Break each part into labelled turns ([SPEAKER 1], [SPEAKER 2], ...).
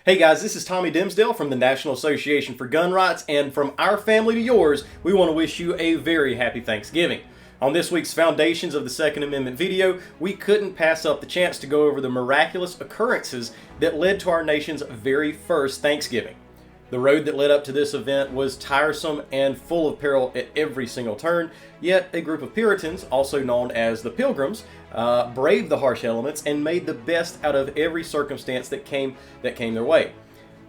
[SPEAKER 1] Hey guys, this is Tommy Dimsdale from the National Association for Gun Rights, and from our family to yours, we want to wish you a very happy Thanksgiving. On this week's Foundations of the Second Amendment video, we couldn't pass up the chance to go over the miraculous occurrences that led to our nation's very first Thanksgiving. The road that led up to this event was tiresome and full of peril at every single turn, yet a group of Puritans, also known as the Pilgrims, braved the harsh elements and made the best out of every circumstance that came their way.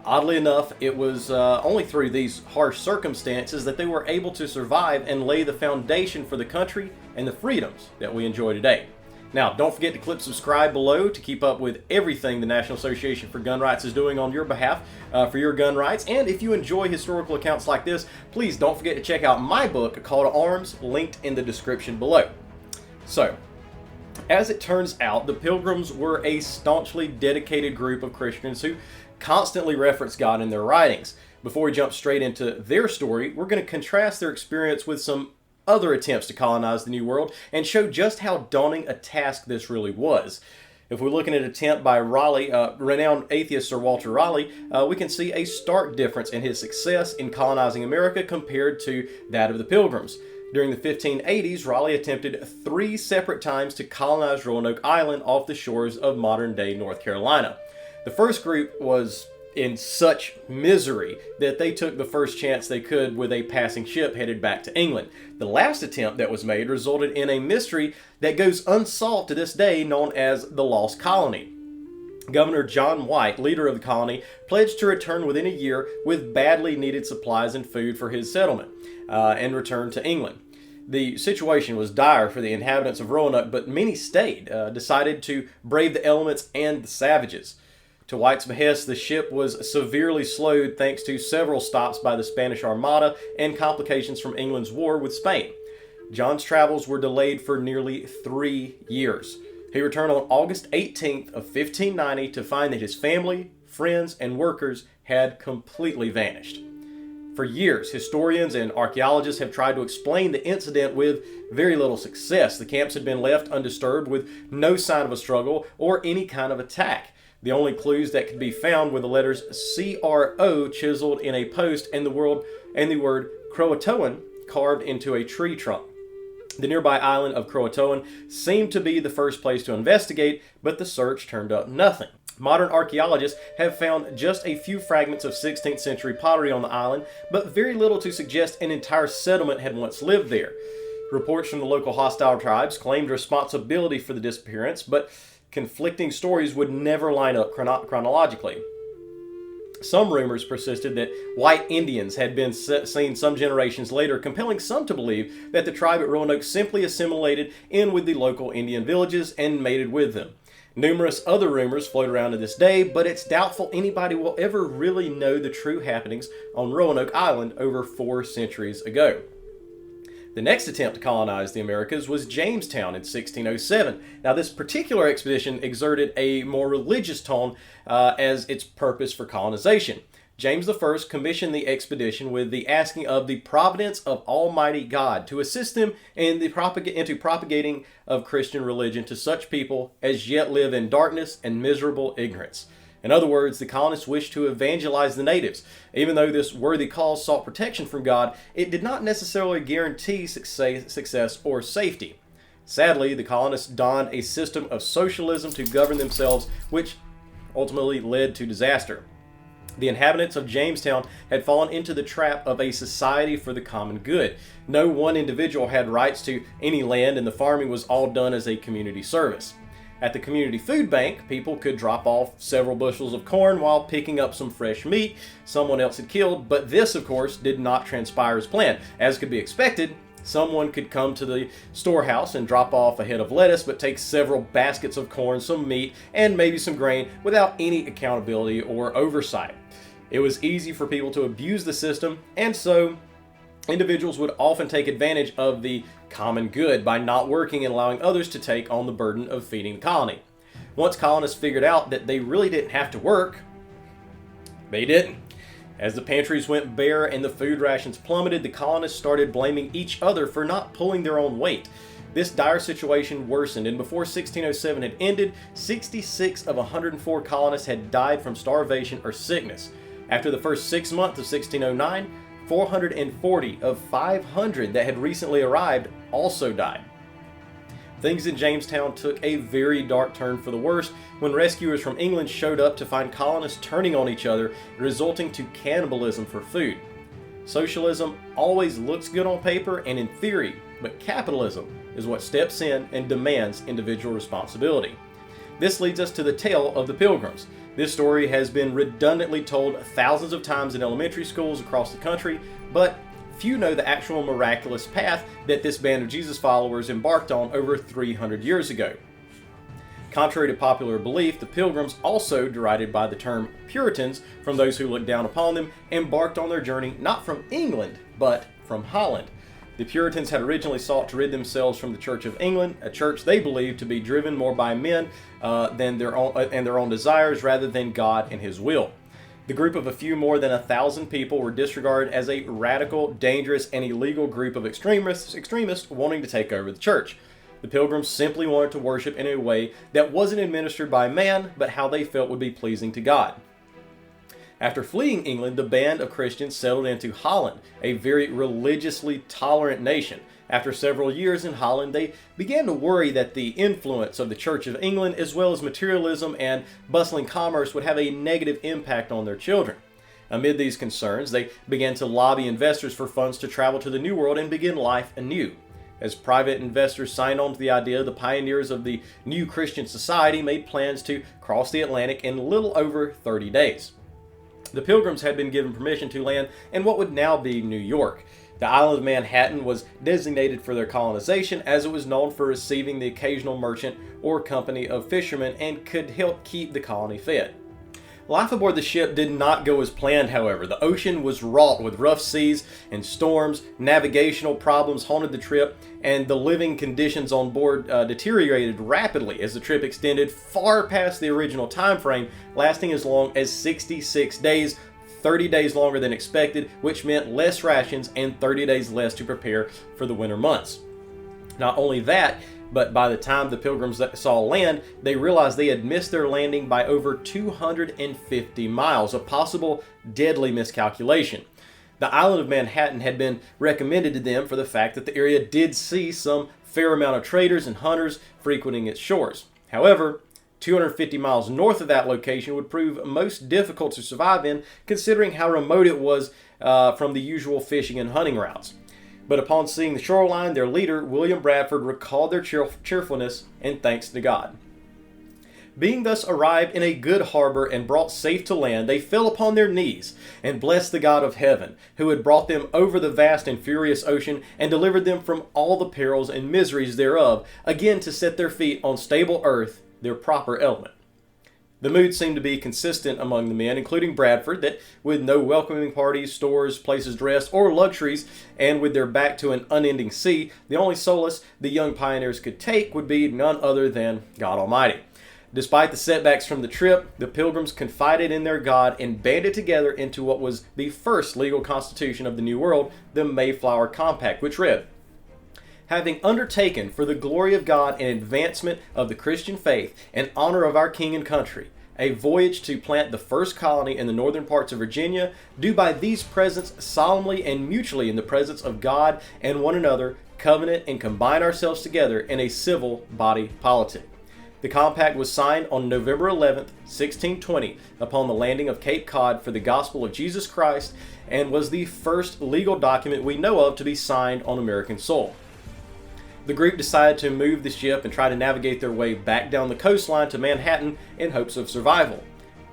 [SPEAKER 1] Oddly enough, it was only through these harsh circumstances that they were able to survive and lay the foundation for the country and the freedoms that we enjoy today. Now, don't forget to click subscribe below to keep up with everything the National Association for Gun Rights is doing on your behalf for your gun rights. And if you enjoy historical accounts like this, please don't forget to check out my book, Call to Arms, linked in the description below. So, as it turns out, the Pilgrims were a staunchly dedicated group of Christians who constantly reference God in their writings. Before we jump straight into their story, we're going to contrast their experience with some other attempts to colonize the New World and show just how daunting a task this really was. If we're looking at an attempt by Raleigh, renowned atheist Sir Walter Raleigh, we can see a stark difference in his success in colonizing America compared to that of the Pilgrims. During the 1580s, Raleigh attempted 3 separate times to colonize Roanoke Island off the shores of modern-day North Carolina. The first group was in such misery that they took the first chance they could with a passing ship headed back to England. The last attempt that was made resulted in a mystery that goes unsolved to this day, known as the Lost Colony. Governor John White, leader of the colony, pledged to return within a year with badly needed supplies and food for his settlement and return to England. The situation was dire for the inhabitants of Roanoke, but many stayed, decided to brave the elements and the savages. To White's behest, the ship was severely slowed thanks to several stops by the Spanish Armada and complications from England's war with Spain. John's travels were delayed for nearly 3 years. He returned on August 18th of 1590 to find that his family, friends, and workers had completely vanished. For years, historians and archaeologists have tried to explain the incident with very little success. The camps had been left undisturbed with no sign of a struggle or any kind of attack. The only clues that could be found were the letters CRO chiseled in a post and the word Croatoan carved into a tree trunk. The nearby island of Croatoan seemed to be the first place to investigate, but the search turned up nothing. Modern archaeologists have found just a few fragments of 16th century pottery on the island, but very little to suggest an entire settlement had once lived there. Reports from the local hostile tribes claimed responsibility for the disappearance, but conflicting stories would never line up chronologically. Some rumors persisted that white Indians had been seen some generations later, compelling some to believe that the tribe at Roanoke simply assimilated in with the local Indian villages and mated with them. Numerous other rumors float around to this day, but it's doubtful anybody will ever really know the true happenings on Roanoke Island over 4 centuries ago. The next attempt to colonize the Americas was Jamestown in 1607. Now, this particular expedition exerted a more religious tone as its purpose for colonization. James I commissioned the expedition with the asking of the providence of Almighty God to assist them in into propagating of Christian religion to such people as yet live in darkness and miserable ignorance. In other words, the colonists wished to evangelize the natives. Even though this worthy cause sought protection from God, it did not necessarily guarantee success or safety. Sadly, the colonists donned a system of socialism to govern themselves, which ultimately led to disaster. The inhabitants of Jamestown had fallen into the trap of a society for the common good. No one individual had rights to any land, and the farming was all done as a community service. At the community food bank, people could drop off several bushels of corn while picking up some fresh meat someone else had killed, but this, of course, did not transpire as planned. As could be expected, someone could come to the storehouse and drop off a head of lettuce, but take several baskets of corn, some meat, and maybe some grain without any accountability or oversight. It was easy for people to abuse the system, and so individuals would often take advantage of the common good by not working and allowing others to take on the burden of feeding the colony. Once colonists figured out that they really didn't have to work, they didn't. As the pantries went bare and the food rations plummeted, the colonists started blaming each other for not pulling their own weight. This dire situation worsened, and before 1607 had ended, 66 of 104 colonists had died from starvation or sickness. After the first 6 months of 1609, 440 of 500 that had recently arrived also died. Things in Jamestown took a very dark turn for the worse when rescuers from England showed up to find colonists turning on each other, resulting to cannibalism for food. Socialism always looks good on paper and in theory, but capitalism is what steps in and demands individual responsibility. This leads us to the tale of the Pilgrims. This story has been redundantly told thousands of times in elementary schools across the country, but few know the actual miraculous path that this band of Jesus followers embarked on over 300 years ago. Contrary to popular belief, the Pilgrims, also derided by the term Puritans from those who looked down upon them, embarked on their journey not from England, but from Holland. The Puritans had originally sought to rid themselves from the Church of England, a church they believed to be driven more by men than their own desires rather than God and His will. The group of a few more than 1,000 people were disregarded as a radical, dangerous, and illegal group of extremists wanting to take over the church. The Pilgrims simply wanted to worship in a way that wasn't administered by man, but how they felt would be pleasing to God. After fleeing England, the band of Christians settled into Holland, a very religiously tolerant nation. After several years in Holland, they began to worry that the influence of the Church of England, as well as materialism and bustling commerce, would have a negative impact on their children. Amid these concerns, they began to lobby investors for funds to travel to the New World and begin life anew. As private investors signed on to the idea, the pioneers of the new Christian society made plans to cross the Atlantic in a little over 30 days. The Pilgrims had been given permission to land in what would now be New York. The island of Manhattan was designated for their colonization, as it was known for receiving the occasional merchant or company of fishermen and could help keep the colony fed. Life aboard the ship did not go as planned, however. The ocean was wrought with rough seas and storms, navigational problems haunted the trip, and the living conditions on board deteriorated rapidly as the trip extended far past the original time frame, lasting as long as 66 days, 30 days longer than expected, which meant less rations and 30 days less to prepare for the winter months. Not only that, but by the time the Pilgrims saw land, they realized they had missed their landing by over 250 miles, a possible deadly miscalculation. The island of Manhattan had been recommended to them for the fact that the area did see some fair amount of traders and hunters frequenting its shores. However, 250 miles north of that location would prove most difficult to survive in, considering how remote it was from the usual fishing and hunting routes. But upon seeing the shoreline, their leader, William Bradford, recalled their cheerfulness and thanks to God. Being thus arrived in a good harbor and brought safe to land, they fell upon their knees and blessed the God of heaven, who had brought them over the vast and furious ocean and delivered them from all the perils and miseries thereof, again to set their feet on stable earth, their proper element. The mood seemed to be consistent among the men, including Bradford, that with no welcoming parties, stores, places dressed, or luxuries, and with their back to an unending sea, the only solace the young pioneers could take would be none other than God Almighty. Despite the setbacks from the trip, the Pilgrims confided in their God and banded together into what was the first legal constitution of the New World, the Mayflower Compact, which read, "Having undertaken for the glory of God and advancement of the Christian faith and honor of our king and country, a voyage to plant the first colony in the northern parts of Virginia, do by these presents solemnly and mutually in the presence of God and one another, covenant and combine ourselves together in a civil body politic." The compact was signed on November 11th, 1620, upon the landing of Cape Cod for the gospel of Jesus Christ, and was the first legal document we know of to be signed on American soil. The group decided to move the ship and try to navigate their way back down the coastline to Manhattan in hopes of survival.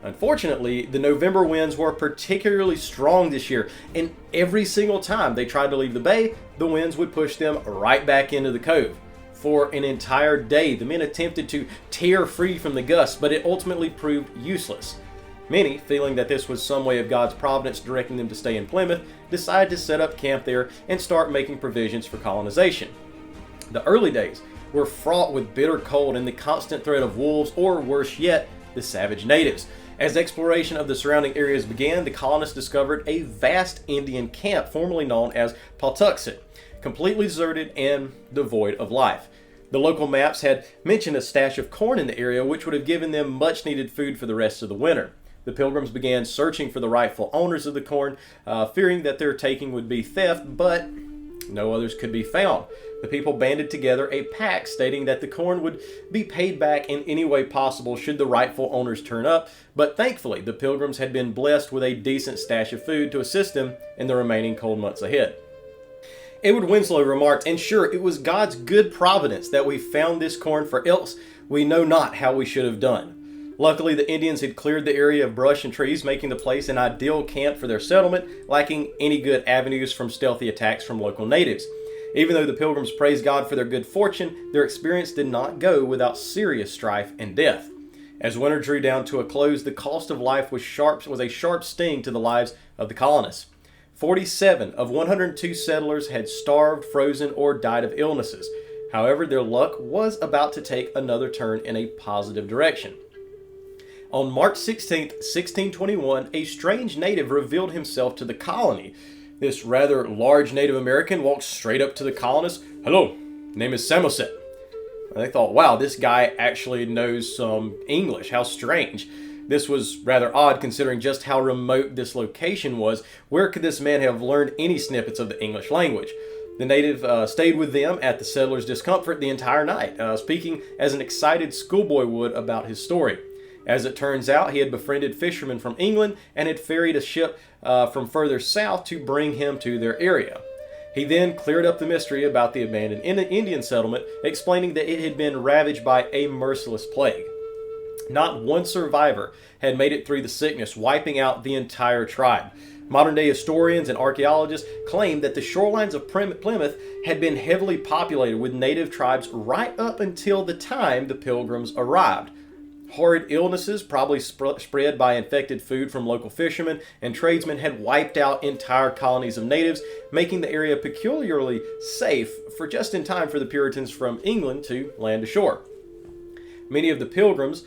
[SPEAKER 1] Unfortunately, the November winds were particularly strong this year, and every single time they tried to leave the bay, the winds would push them right back into the cove. For an entire day, the men attempted to tear free from the gusts, but it ultimately proved useless. Many, feeling that this was some way of God's providence directing them to stay in Plymouth, decided to set up camp there and start making provisions for colonization. The early days were fraught with bitter cold and the constant threat of wolves, or worse yet, the savage natives. As exploration of the surrounding areas began, the colonists discovered a vast Indian camp formerly known as Pawtuxet. completely deserted and devoid of life. The local maps had mentioned a stash of corn in the area, which would have given them much needed food for the rest of the winter. The Pilgrims began searching for the rightful owners of the corn, fearing that their taking would be theft, but no others could be found. The people banded together a pact stating that the corn would be paid back in any way possible should the rightful owners turn up, but thankfully the Pilgrims had been blessed with a decent stash of food to assist them in the remaining cold months ahead. Edward Winslow remarked, "And sure, it was God's good providence that we found this corn, for else we know not how we should have done." Luckily, the Indians had cleared the area of brush and trees, making the place an ideal camp for their settlement, lacking any good avenues from stealthy attacks from local natives. Even though the Pilgrims praised God for their good fortune, their experience did not go without serious strife and death. As winter drew down to a close, the cost of life was a sharp sting to the lives of the colonists. 47 of 102 settlers had starved, frozen, or died of illnesses. However, their luck was about to take another turn in a positive direction. On March 16, 1621, a strange native revealed himself to the colony. This rather large Native American walked straight up to the colonists. "Hello, name is Samoset." And they thought, wow, this guy actually knows some English. How strange. This was rather odd considering just how remote this location was. Where could this man have learned any snippets of the English language? The native stayed with them at the settlers' discomfort the entire night, speaking as an excited schoolboy would about his story. As it turns out, he had befriended fishermen from England and had ferried a ship from further south to bring him to their area. He then cleared up the mystery about the abandoned Indian settlement, explaining that it had been ravaged by a merciless plague. Not one survivor had made it through the sickness, wiping out the entire tribe. Modern-day historians and archaeologists claim that the shorelines of Plymouth had been heavily populated with native tribes right up until the time the Pilgrims arrived. Horrid illnesses, probably spread by infected food from local fishermen and tradesmen, had wiped out entire colonies of natives, making the area peculiarly safe for just in time for the Puritans from England to land ashore. Many of the Pilgrims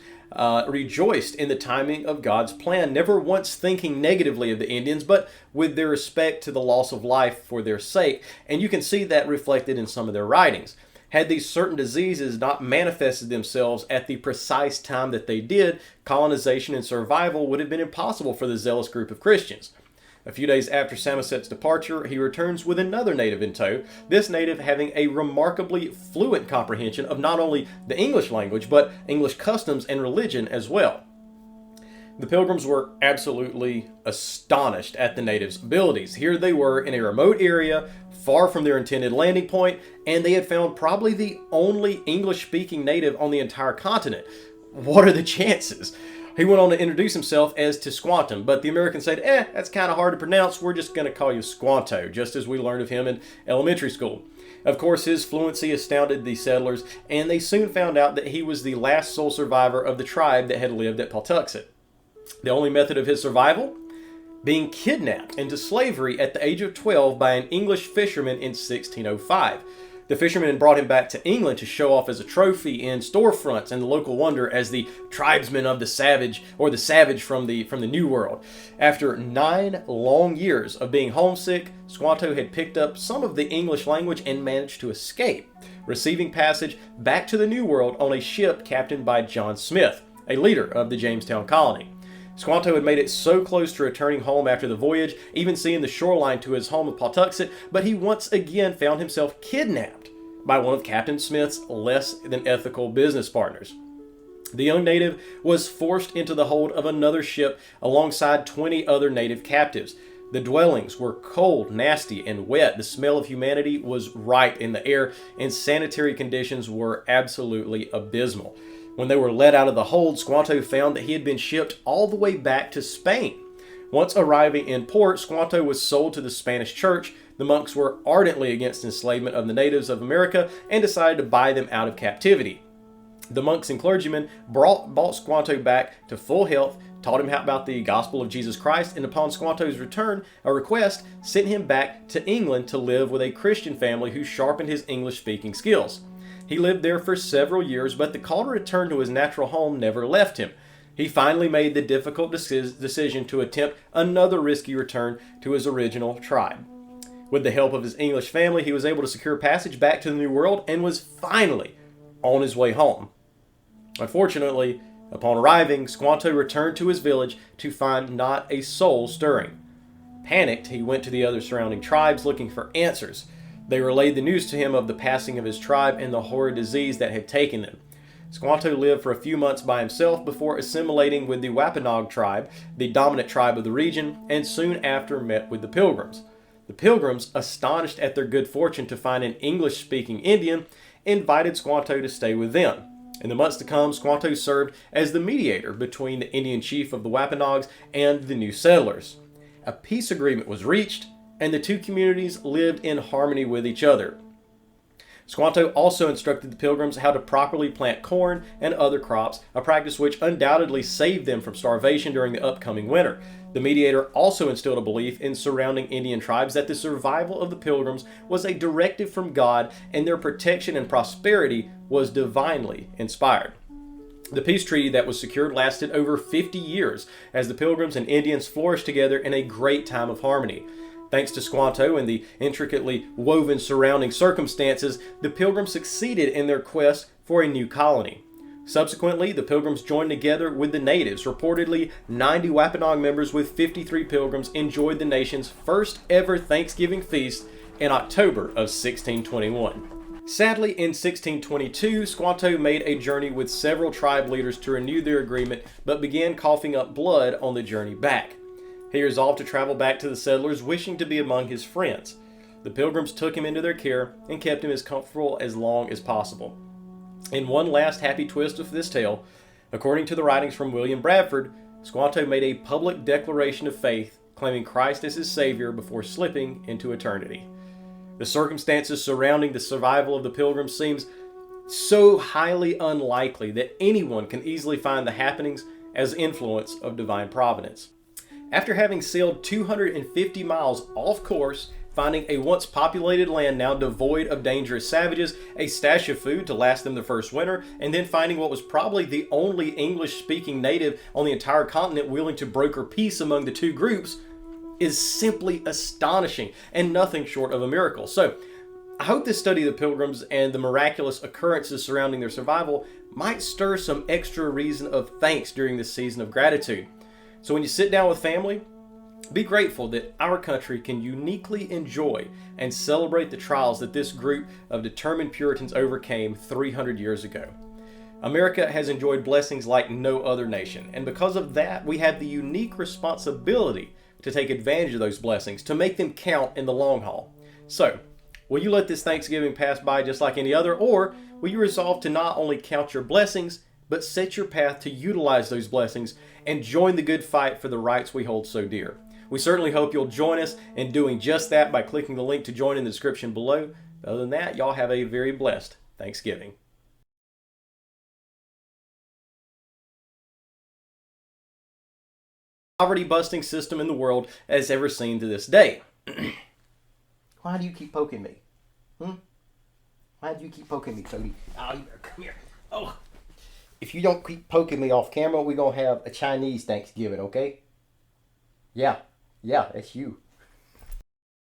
[SPEAKER 1] rejoiced in the timing of God's plan, never once thinking negatively of the Indians, but with their respect to the loss of life for their sake, and you can see that reflected in some of their writings. Had these certain diseases not manifested themselves at the precise time that they did, colonization and survival would have been impossible for the zealous group of Christians. A few days after Samoset's departure, he returns with another native in tow, this native having a remarkably fluent comprehension of not only the English language, but English customs and religion as well. The Pilgrims were absolutely astonished at the natives' abilities. Here they were in a remote area, far from their intended landing point, and they had found probably the only English-speaking native on the entire continent. What are the chances? He went on to introduce himself as to Squanto, but the Americans said, that's kind of hard to pronounce, we're just going to call you Squanto, just as we learned of him in elementary school. Of course, his fluency astounded the settlers, and they soon found out that he was the last sole survivor of the tribe that had lived at Pawtuxet. The only method of his survival? Being kidnapped into slavery at the age of 12 by an English fisherman in 1605. The fisherman brought him back to England to show off as a trophy in storefronts and the local wonder as the tribesman of the savage, or the savage from the New World. After 9 long years of being homesick, Squanto had picked up some of the English language and managed to escape, receiving passage back to the New World on a ship captained by John Smith, a leader of the Jamestown colony. Squanto had made it so close to returning home after the voyage, even seeing the shoreline to his home of Pawtuxet, but he once again found himself kidnapped by one of Captain Smith's less than ethical business partners. The young native was forced into the hold of another ship alongside 20 other native captives. The dwellings were cold, nasty, and wet. The smell of humanity was right in the air, and sanitary conditions were absolutely abysmal. When they were let out of the hold, Squanto found that he had been shipped all the way back to Spain. Once arriving in port, Squanto was sold to the Spanish church. The monks were ardently against enslavement of the natives of America and decided to buy them out of captivity. The monks and clergymen brought Squanto back to full health, taught him about the gospel of Jesus Christ, and upon Squanto's return, a request sent him back to England to live with a Christian family who sharpened his English-speaking skills. He lived there for several years, but the call to return to his natural home never left him. He finally made the difficult decision to attempt another risky return to his original tribe. With the help of his English family, he was able to secure passage back to the New World and was finally on his way home. Unfortunately, upon arriving, Squanto returned to his village to find not a soul stirring. Panicked, he went to the other surrounding tribes looking for answers. They relayed the news to him of the passing of his tribe and the horrid disease that had taken them. Squanto lived for a few months by himself before assimilating with the Wampanoag tribe, the dominant tribe of the region, and soon after met with the Pilgrims. The Pilgrims, astonished at their good fortune to find an English-speaking Indian, invited Squanto to stay with them. In the months to come, Squanto served as the mediator between the Indian chief of the Wampanoags and the new settlers. A peace agreement was reached, and the two communities lived in harmony with each other. Squanto also instructed the Pilgrims how to properly plant corn and other crops, a practice which undoubtedly saved them from starvation during the upcoming winter. The mediator also instilled a belief in surrounding Indian tribes that the survival of the Pilgrims was a directive from God and their protection and prosperity was divinely inspired. The peace treaty that was secured lasted over 50 years as the Pilgrims and Indians flourished together in a great time of harmony. Thanks to Squanto and the intricately woven surrounding circumstances, the Pilgrims succeeded in their quest for a new colony. Subsequently, the Pilgrims joined together with the natives. Reportedly, 90 Wampanoag members with 53 Pilgrims enjoyed the nation's first ever Thanksgiving feast in October of 1621. Sadly, in 1622, Squanto made a journey with several tribe leaders to renew their agreement, but began coughing up blood on the journey back. He resolved to travel back to the settlers, wishing to be among his friends. The Pilgrims took him into their care and kept him as comfortable as long as possible. In one last happy twist of this tale, according to the writings from William Bradford, Squanto made a public declaration of faith, claiming Christ as his Savior before slipping into eternity. The circumstances surrounding the survival of the Pilgrims seems so highly unlikely that anyone can easily find the happenings as influence of divine providence. After having sailed 250 miles off course, finding a once populated land now devoid of dangerous savages, a stash of food to last them the first winter, and then finding what was probably the only English-speaking native on the entire continent willing to broker peace among the two groups, is simply astonishing and nothing short of a miracle. So, I hope this study of the Pilgrims and the miraculous occurrences surrounding their survival might stir some extra reason of thanks during this season of gratitude. So when you sit down with family, be grateful that our country can uniquely enjoy and celebrate the trials that this group of determined Puritans overcame 300 years ago. America has enjoyed blessings like no other nation, and because of that, we have the unique responsibility to take advantage of those blessings, to make them count in the long haul. So, will you let this Thanksgiving pass by just like any other, or will you resolve to not only count your blessings, but set your path to utilize those blessings and join the good fight for the rights we hold so dear? We certainly hope you'll join us in doing just that by clicking the link to join in the description below. Other than that, y'all have a very blessed Thanksgiving. Poverty-busting system in the world as ever seen to this day. Why do you keep poking me? Why do you keep poking me, Cody? Oh, you better come here. Oh, if you don't keep poking me off camera, we're going to have a Chinese Thanksgiving, okay? Yeah, that's you.